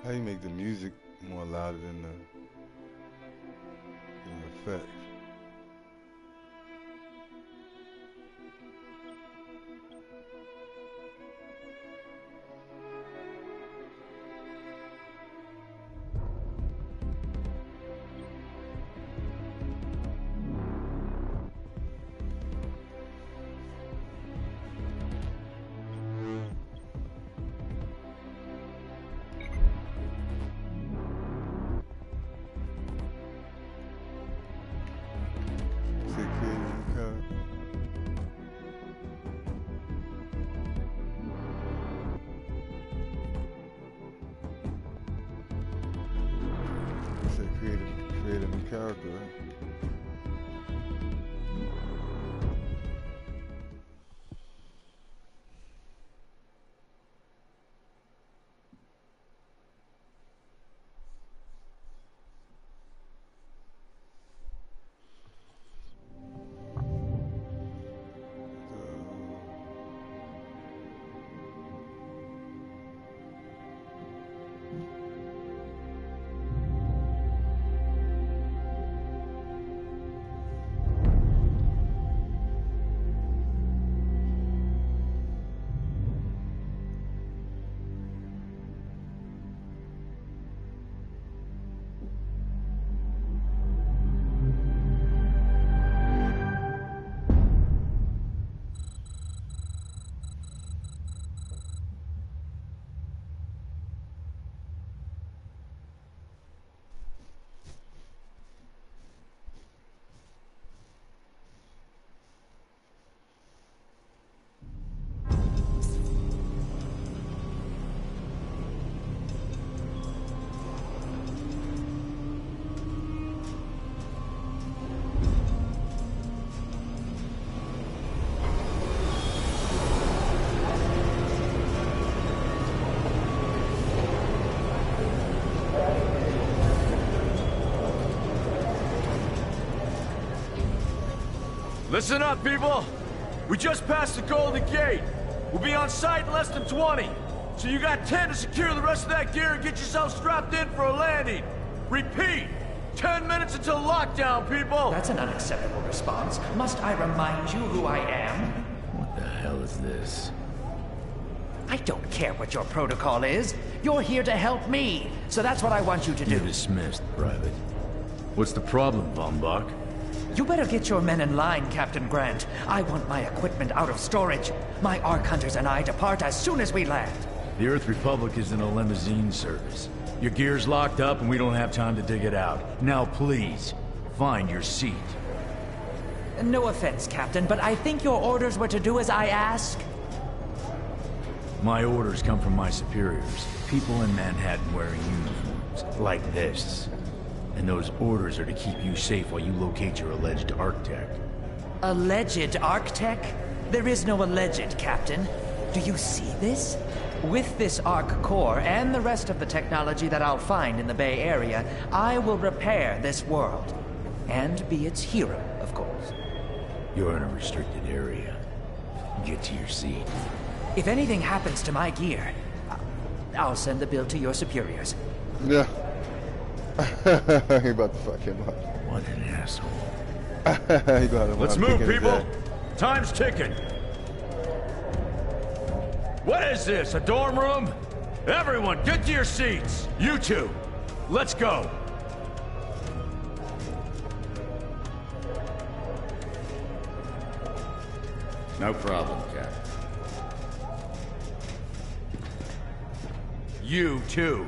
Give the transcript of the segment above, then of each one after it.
How you make the music more louder than the effect? Create a new character, right? Listen up, people! We just passed the Golden Gate. We'll be on site in less than 20. So you got 10 to secure the rest of that gear and get yourself strapped in for a landing. Repeat! 10 minutes until lockdown, people! That's an unacceptable response. Must I remind you who I am? What the hell is this? I don't care what your protocol is. You're here to help me. So that's what I want you to do. You're dismissed, Private. What's the problem, Von Bach? You better get your men in line, Captain Grant. I want my equipment out of storage. My Ark Hunters and I depart as soon as we land. The Earth Republic is in a limousine service. Your gear's locked up and we don't have time to dig it out. Now please, find your seat. No offense, Captain, but I think your orders were to do as I ask. My orders come from my superiors. People in Manhattan wearing uniforms, like this. And those orders are to keep you safe while you locate your alleged Arc-Tech. Alleged Arc-Tech? There is no alleged, Captain. Do you see this? With this Arc core and the rest of the technology that I'll find in the Bay Area, I will repair this world. And be its hero, of course. You're in a restricted area. Get to your seat. If anything happens to my gear, I'll send the bill to your superiors. Yeah. He about to fuck him up. What an asshole. Let's move, people! Time's ticking. What is this, a dorm room? Everyone, get to your seats! You two, let's go! No problem, Cap. You too.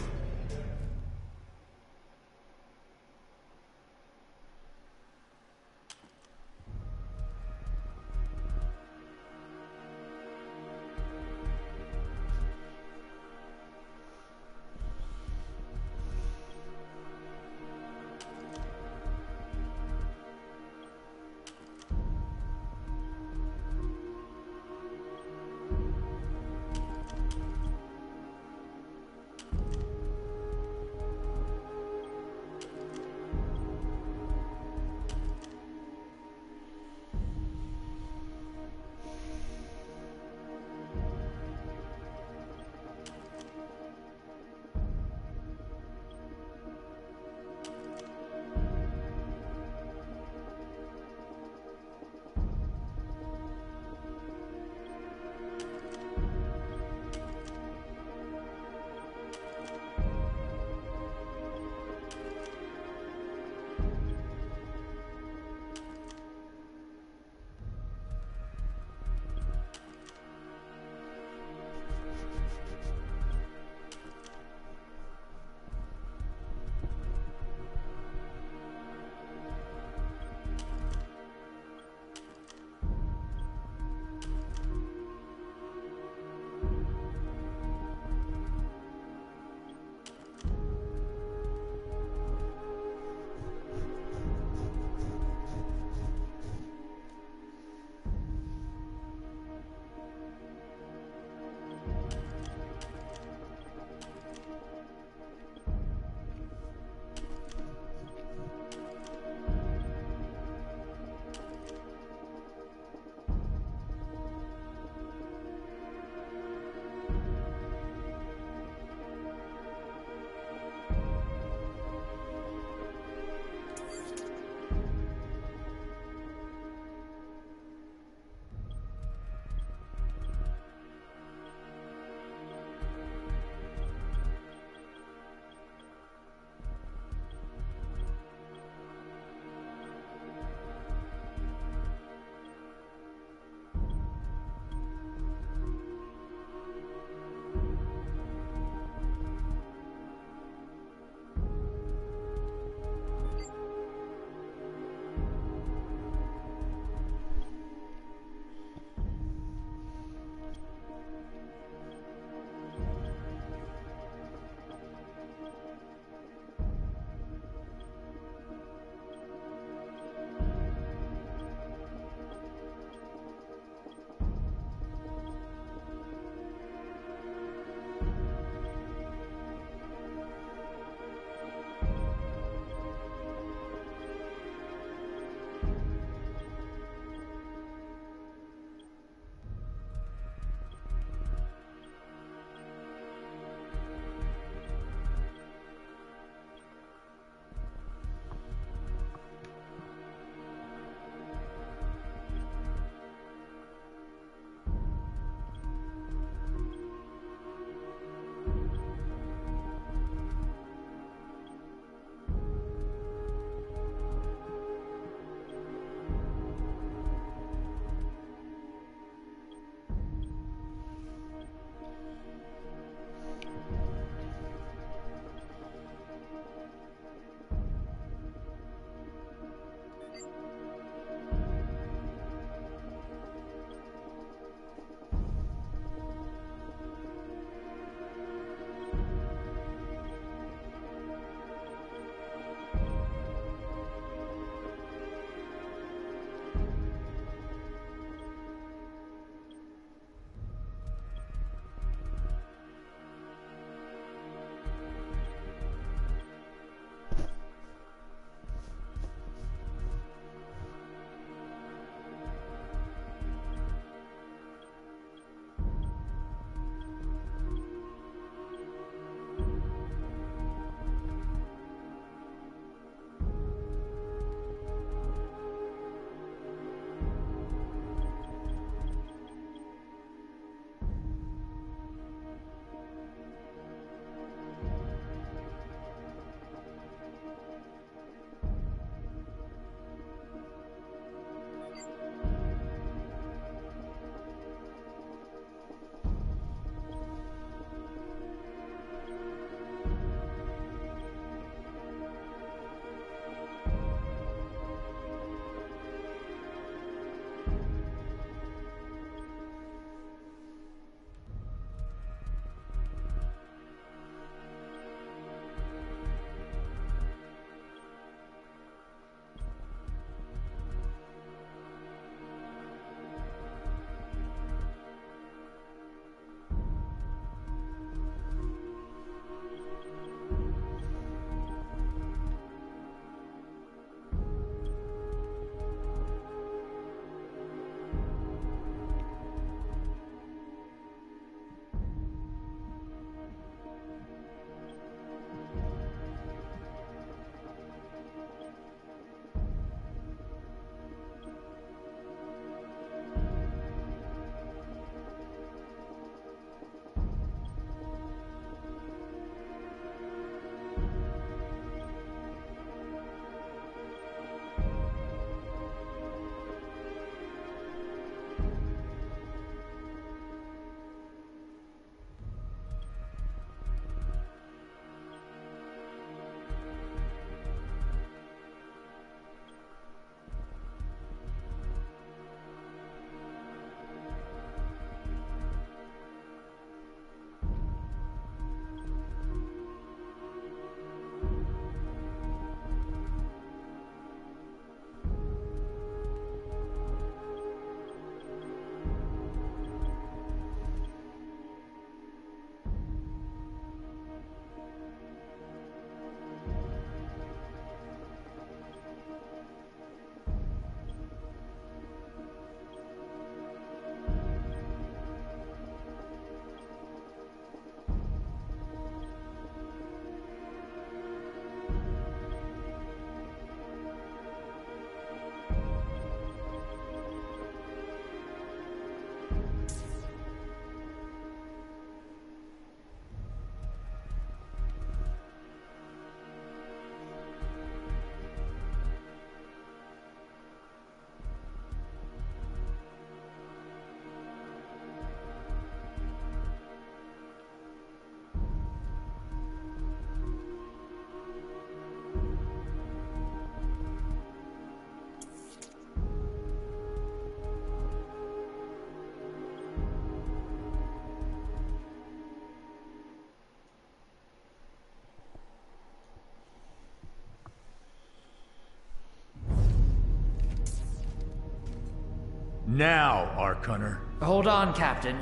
now, Ark Hunter. Hold on, Captain.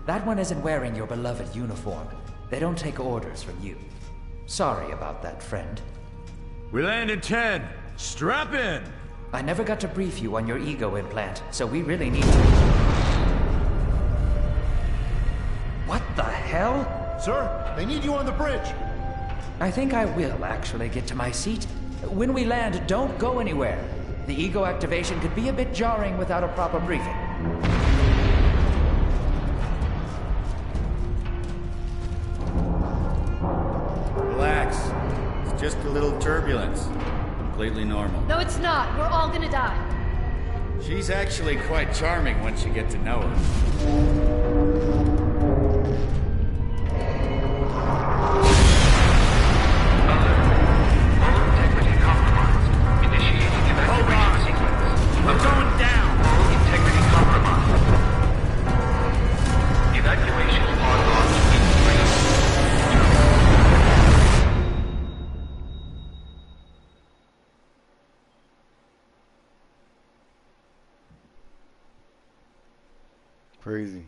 That one isn't wearing your beloved uniform. They don't take orders from you. Sorry about that, friend. We land in 10. Strap in! I never got to brief you on your ego implant, so we really need to... What the hell? Sir, they need you on the bridge. I think I will actually get to my seat. When we land, don't go anywhere. The ego activation could be a bit jarring without a proper briefing. Relax. It's just a little turbulence. Completely normal. No, it's not. We're all gonna die. She's actually quite charming once you get to know her. Crazy.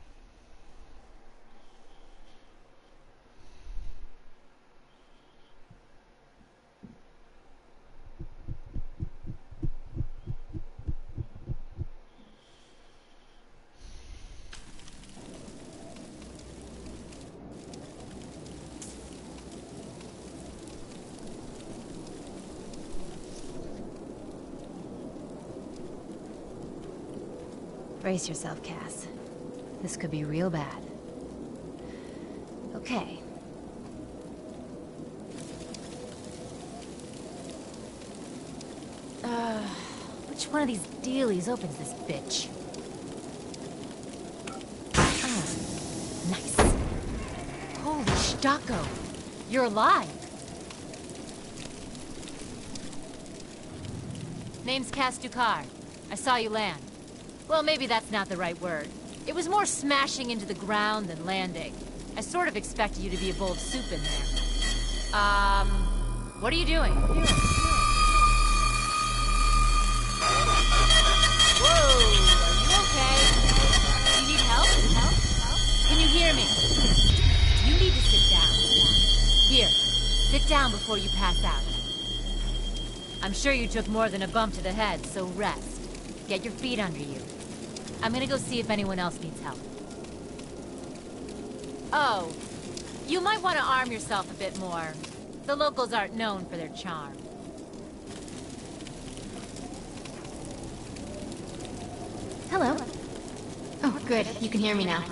Brace yourself, Cass. This could be real bad. Okay. Which one of these dealies opens this bitch? Oh, nice. Holy Stocko! You're alive! Name's Cass Dukar. I saw you land. Well, maybe that's not the right word. It was more smashing into the ground than landing. I sort of expected you to be a bowl of soup in there. What are you doing? Whoa, are you okay? Do you need help? Can you hear me? You need to sit down. Here, sit down before you pass out. I'm sure you took more than a bump to the head, so rest. Get your feet under you. I'm gonna go see if anyone else needs help. Oh, you might want to arm yourself a bit more. The locals aren't known for their charm. Hello. Oh, good. You can hear me now.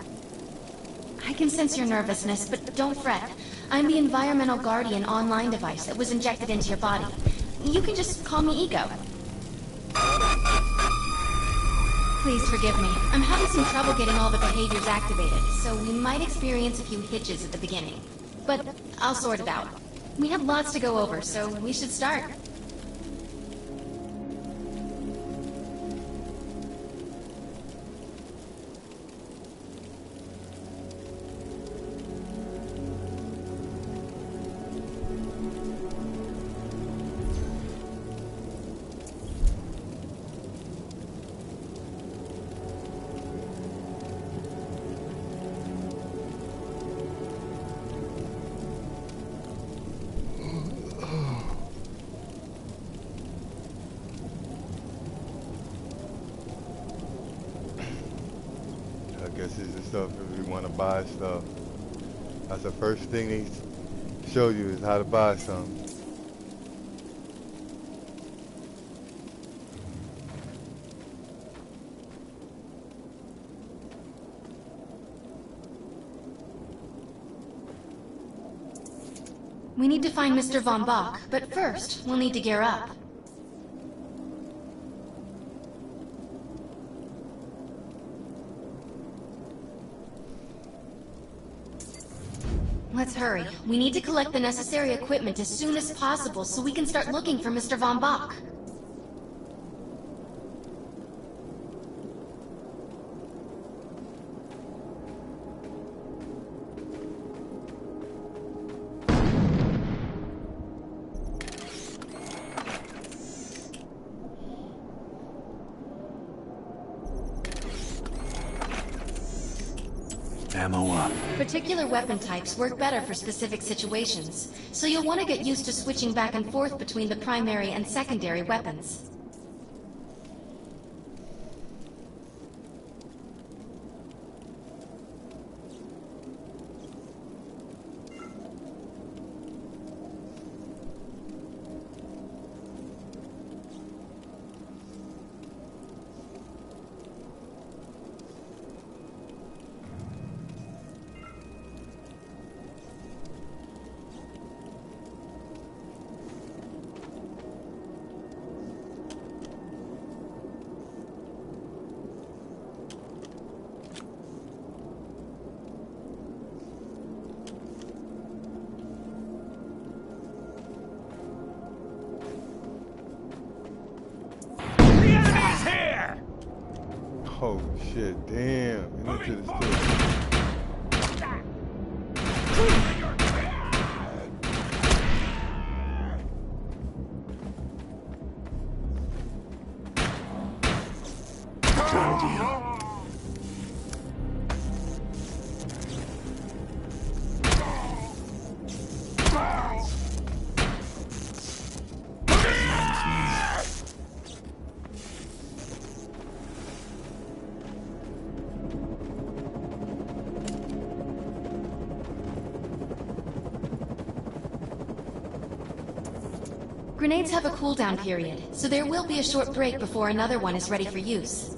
I can sense your nervousness, but don't fret. I'm the environmental guardian online device that was injected into your body. You can just call me Ego. Please forgive me. I'm having some trouble getting all the behaviors activated, so we might experience a few hitches at the beginning. But I'll sort it out. We have lots to go over, so we should start. I guess it's the stuff if we want to buy stuff. That's the first thing they show you is how to buy something. We need to find Mr. Von Bach, but first, we'll need to gear up. Let's hurry. We need to collect the necessary equipment as soon as possible so we can start looking for Mr. Von Bach. ammo up. Particular weapon types work better for specific situations, so you'll want to get used to switching back and forth between the primary and secondary weapons. Oh shit, damn. Into the store. Grenades have a cooldown period, so there will be a short break before another one is ready for use.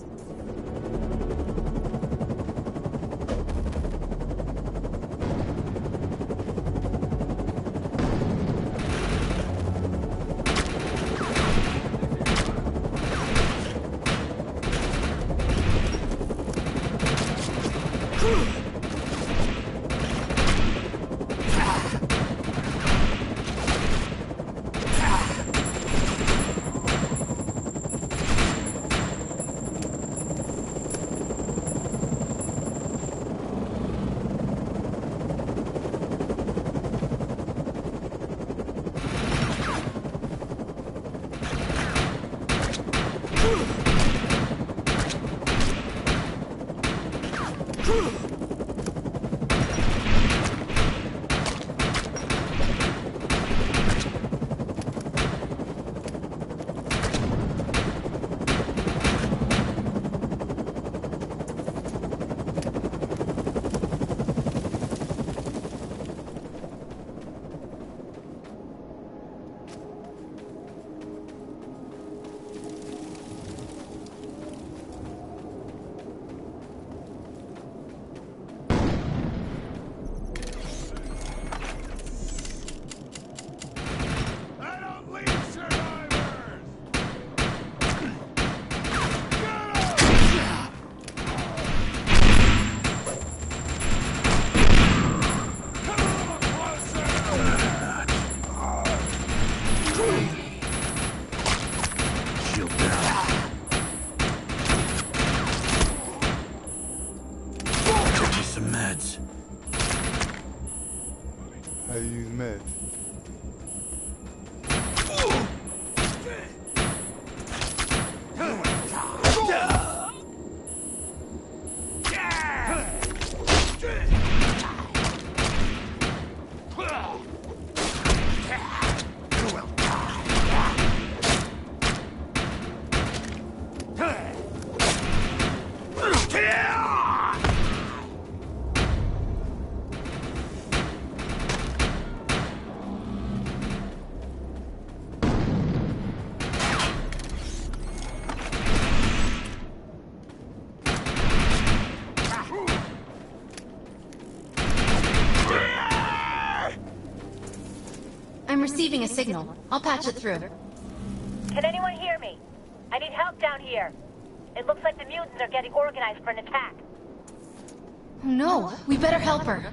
How do you use meds? I'm receiving a signal. I'll patch it through. Can anyone hear me? I need help down here. It looks like the mutants are getting organized for an attack. Oh no, we better help her.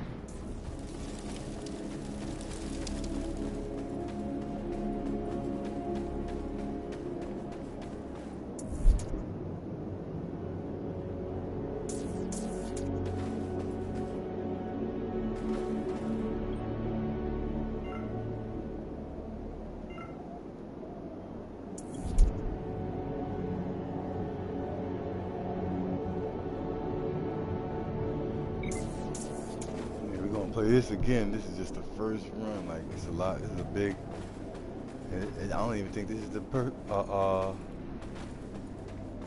play this again. This is just the first run. Like, it's a lot. This is a big. And I don't even think this is the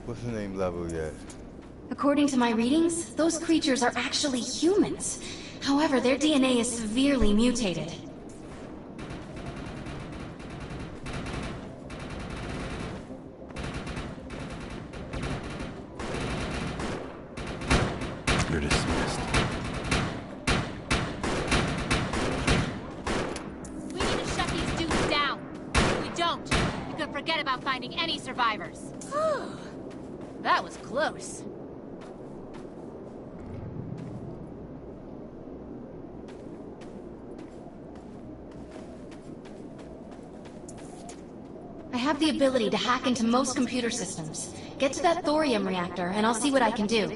what's the name level yet? According to my readings, those creatures are actually humans. However, their DNA is severely mutated. You're dismissed. We need to shut these dudes down. If we don't, we could forget about finding any survivors. That was close. I have the ability to hack into most computer systems. Get to that thorium reactor, and I'll see what I can do.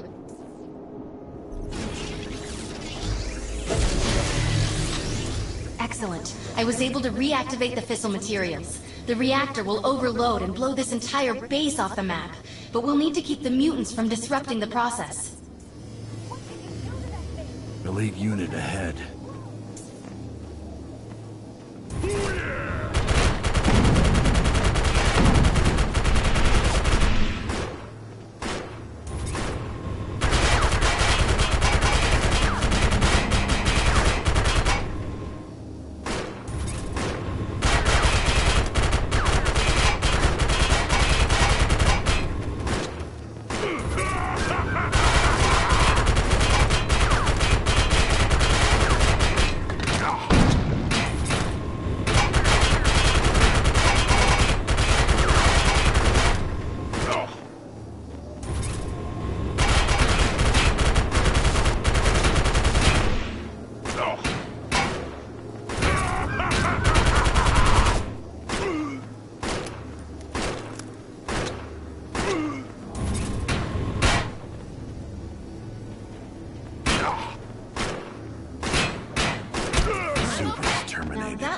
Excellent. I was able to reactivate the fissile materials. The reactor will overload and blow this entire base off the map, but we'll need to keep the mutants from disrupting the process. Elite unit ahead.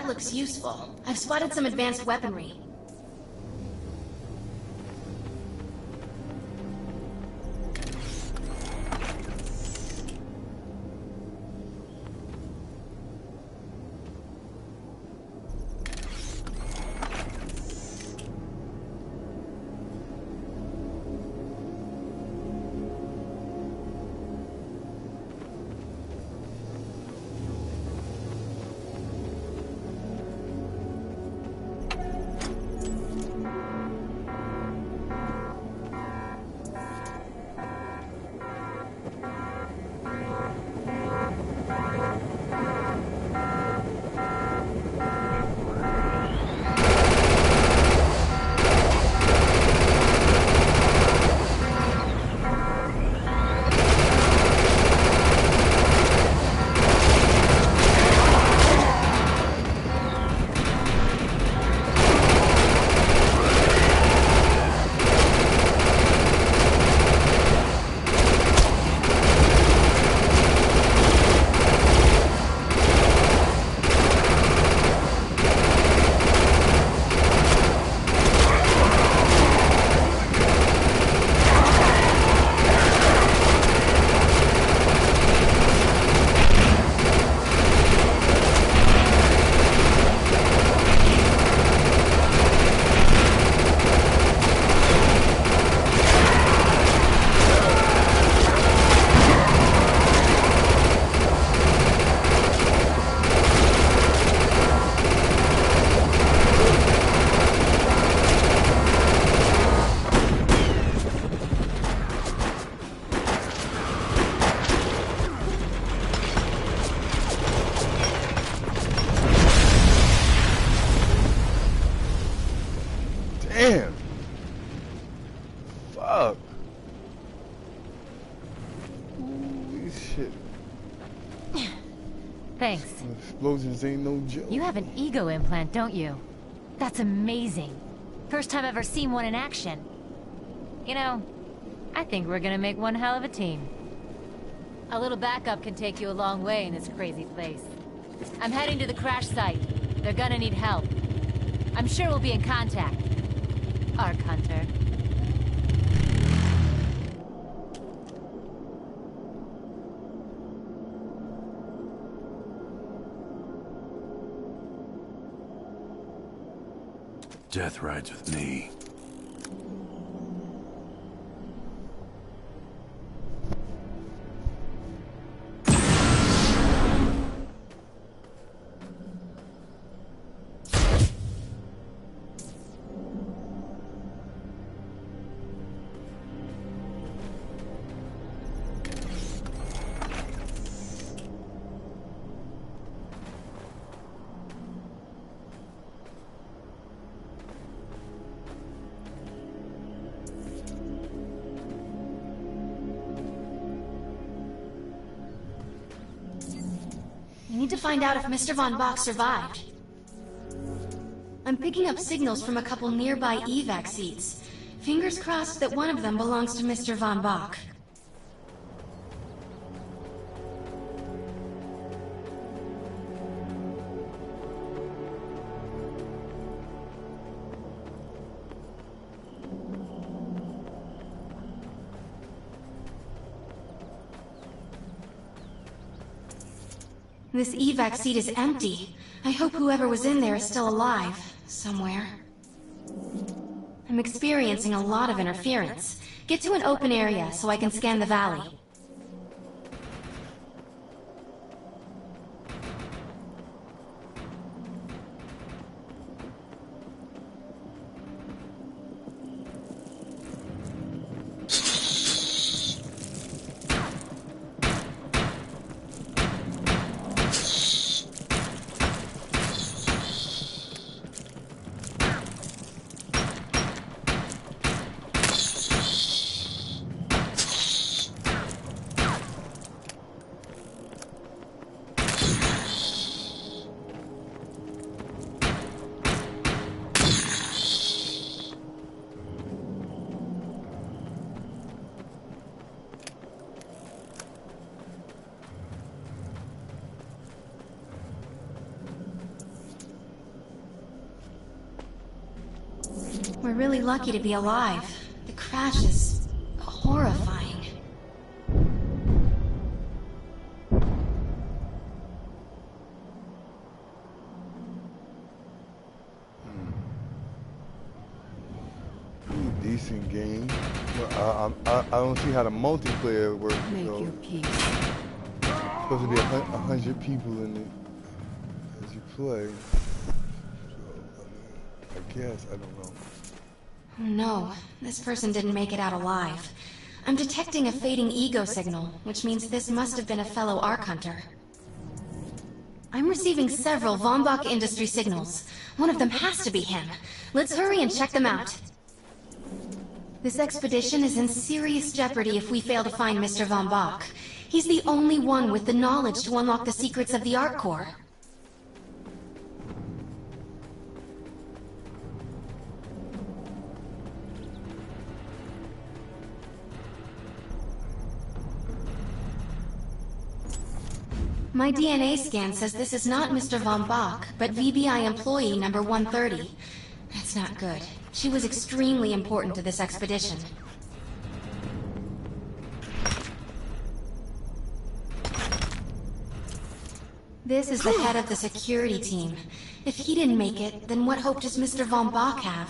Looks useful. I've spotted some advanced weaponry. Damn. Fuck. Holy shit. Thanks. Explosions ain't no joke. You have an ego implant, don't you? That's amazing. First time I've ever seen one in action. You know, I think we're gonna make one hell of a team. A little backup can take you a long way in this crazy place. I'm heading to the crash site. They're gonna need help. I'm sure we'll be in contact. Arc Hunter. Death rides with me. We need to find out if Mr. Von Bach survived. I'm picking up signals from a couple nearby evac seats. Fingers crossed that one of them belongs to Mr. Von Bach. This evac seat is empty. I hope whoever was in there is still alive, somewhere. I'm experiencing a lot of interference. Get to an open area so I can scan the valley. We're really lucky to be alive. The crash is horrifying. Decent game. I don't see how the multiplayer works. Make your peace. Supposed to be 100 people in it as you play. So, I guess, I don't know. Oh no, this person didn't make it out alive. I'm detecting a fading ego signal, which means this must have been a fellow Ark Hunter. I'm receiving several Von Bach Industry signals. One of them has to be him. Let's hurry and check them out. This expedition is in serious jeopardy if we fail to find Mr. Von Bach. He's the only one with the knowledge to unlock the secrets of the Ark Core. My DNA scan says this is not Mr. Von Bach, but VBI employee number 130. That's not good. She was extremely important to this expedition. This is the head of the security team. If he didn't make it, then what hope does Mr. Von Bach have?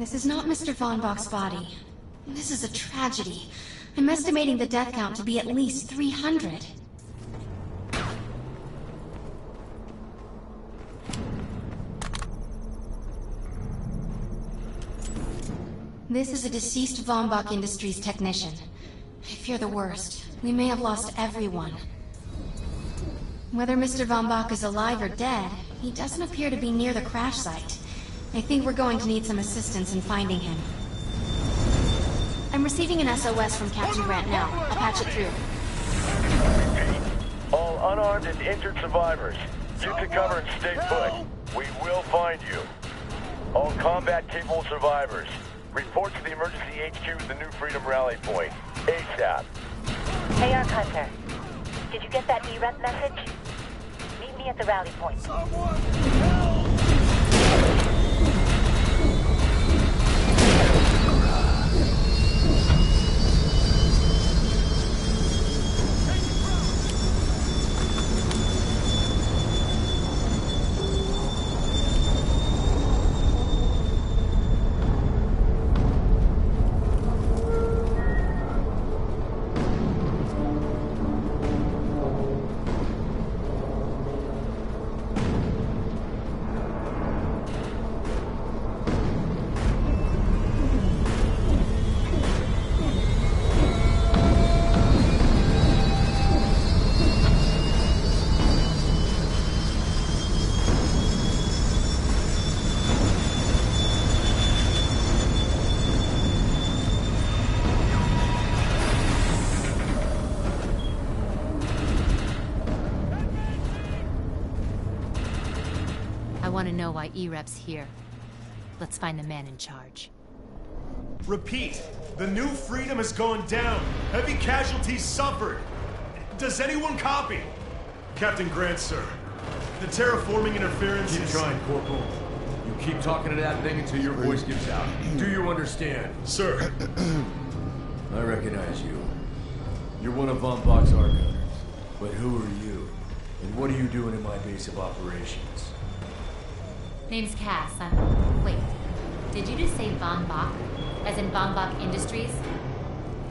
This is not Mr. Von Bach's body. This is a tragedy. I'm estimating the death count to be at least 300. This is a deceased Von Bach Industries technician. I fear the worst. We may have lost everyone. Whether Mr. Von Bach is alive or dead, he doesn't appear to be near the crash site. I think we're going to need some assistance in finding him. I'm receiving an SOS from Captain Grant now. I'll patch it through. All unarmed and injured survivors, you can cover and stay put. We will find you. All combat-capable survivors, report to the emergency HQ at the New Freedom Rally Point. ASAP. Hey, Arc Hunter. Did you get that EREP message? Meet me at the rally point. I want to know why EREP's here. Let's find the man in charge. Repeat, the New Freedom has gone down. Heavy casualties suffered. Does anyone copy? Captain Grant, sir. The terraforming interference Keep is... trying, Corporal. You keep talking to that thing until your voice gives out. Do you understand? Sir. I recognize you. You're one of Von Bach's arc hunters. But who are you? And what are you doing in my base of operations? Name's Cass. Wait. Did you just say Von Bach? As in Von Bach Industries?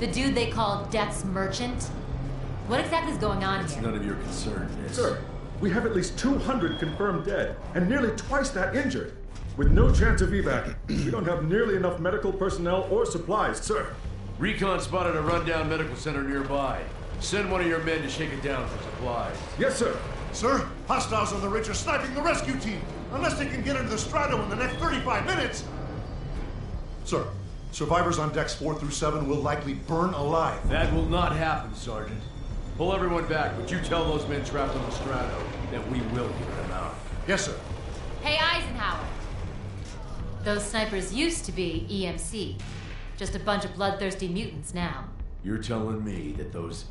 The dude they call Death's Merchant? What exactly is going on It's here? none of your concern, miss. Sir, we have at least 200 confirmed dead, and nearly twice that injured. With no chance of evac, we don't have nearly enough medical personnel or supplies, sir. Recon spotted a rundown medical center nearby. Send one of your men to shake it down for supplies. Yes, sir. Sir, hostiles on the ridge are sniping the rescue team. Unless they can get into the strato in the next 35 minutes. Sir, survivors on decks 4 through 7 will likely burn alive. That will not happen, Sergeant. Pull everyone back, but you tell those men trapped on the strato that we will get them out. Yes, sir. Hey, Eisenhower. Those snipers used to be EMC. Just a bunch of bloodthirsty mutants now. You're telling me that those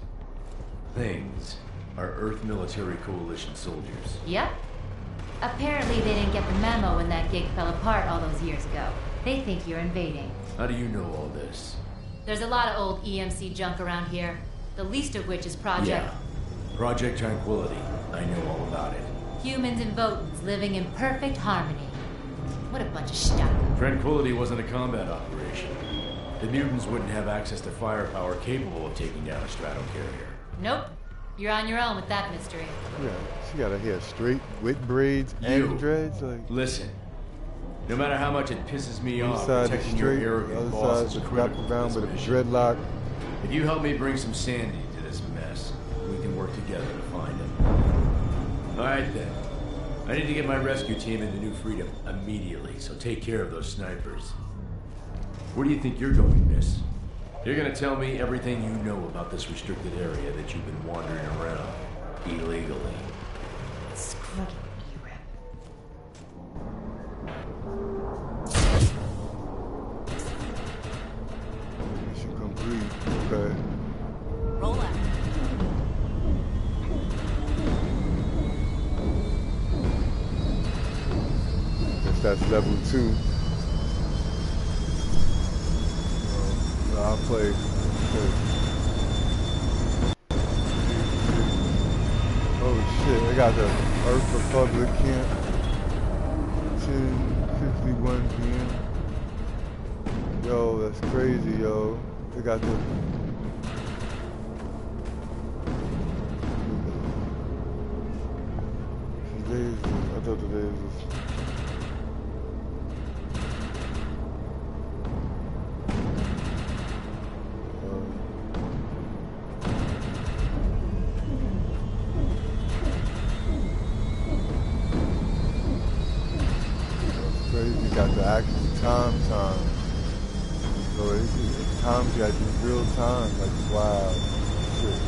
things are Earth Military Coalition soldiers? Yep. Apparently they didn't get the memo when that gig fell apart all those years ago. They think you're invading. How do you know all this? There's a lot of old EMC junk around here, the least of which is Project... Yeah. Project Tranquility. I know all about it. Humans and Votans living in perfect harmony. What a bunch of stuff. Tranquility wasn't a combat operation. The mutants wouldn't have access to firepower capable of taking down a stratocarrier. Nope. You're on your own with that mystery. Yeah, she got her hair straight with braids and dreads. Like, Listen, no matter how much it pisses me one off side is protecting your straight, the arrogant other boss side is is wrapped critical around to with a this mission. dreadlock. If you help me bring some sanity to this mess, we can work together to find him. All right then. I need to get my rescue team into New Freedom immediately, so take care of those snipers. Where do you think you're going, miss? You're gonna tell me everything you know about this restricted area that you've been wandering around illegally. Screw EREP. Mission complete. Okay. Roll out. Guess that's level 2. So I'll play. Oh shit, I got the Earth Republic camp. 10:51 p.m. Yo, that's crazy, yo. They got the... I thought the lasers. That's crazy. You got the actual time. So it's times you got to do real time. Like, wow. Shit.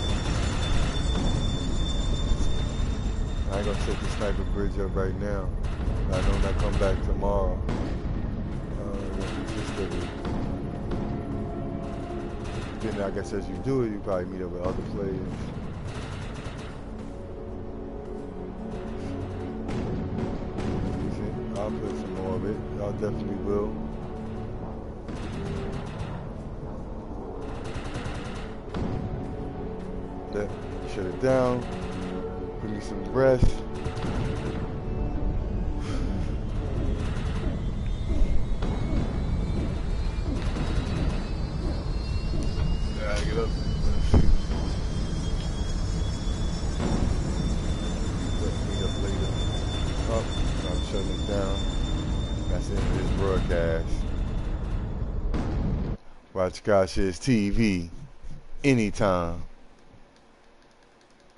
I ain't gonna set the sniper bridge up right now. I know that come back tomorrow. Then I guess as you do it, you probably meet up with other players. I'll put some more of it. Y'all definitely will. Shut it down. Give me some rest. Yeah, get up. Meet up later. Oh, I'm shutting it down. That's the end of this broadcast. Watch Godshizz TV anytime.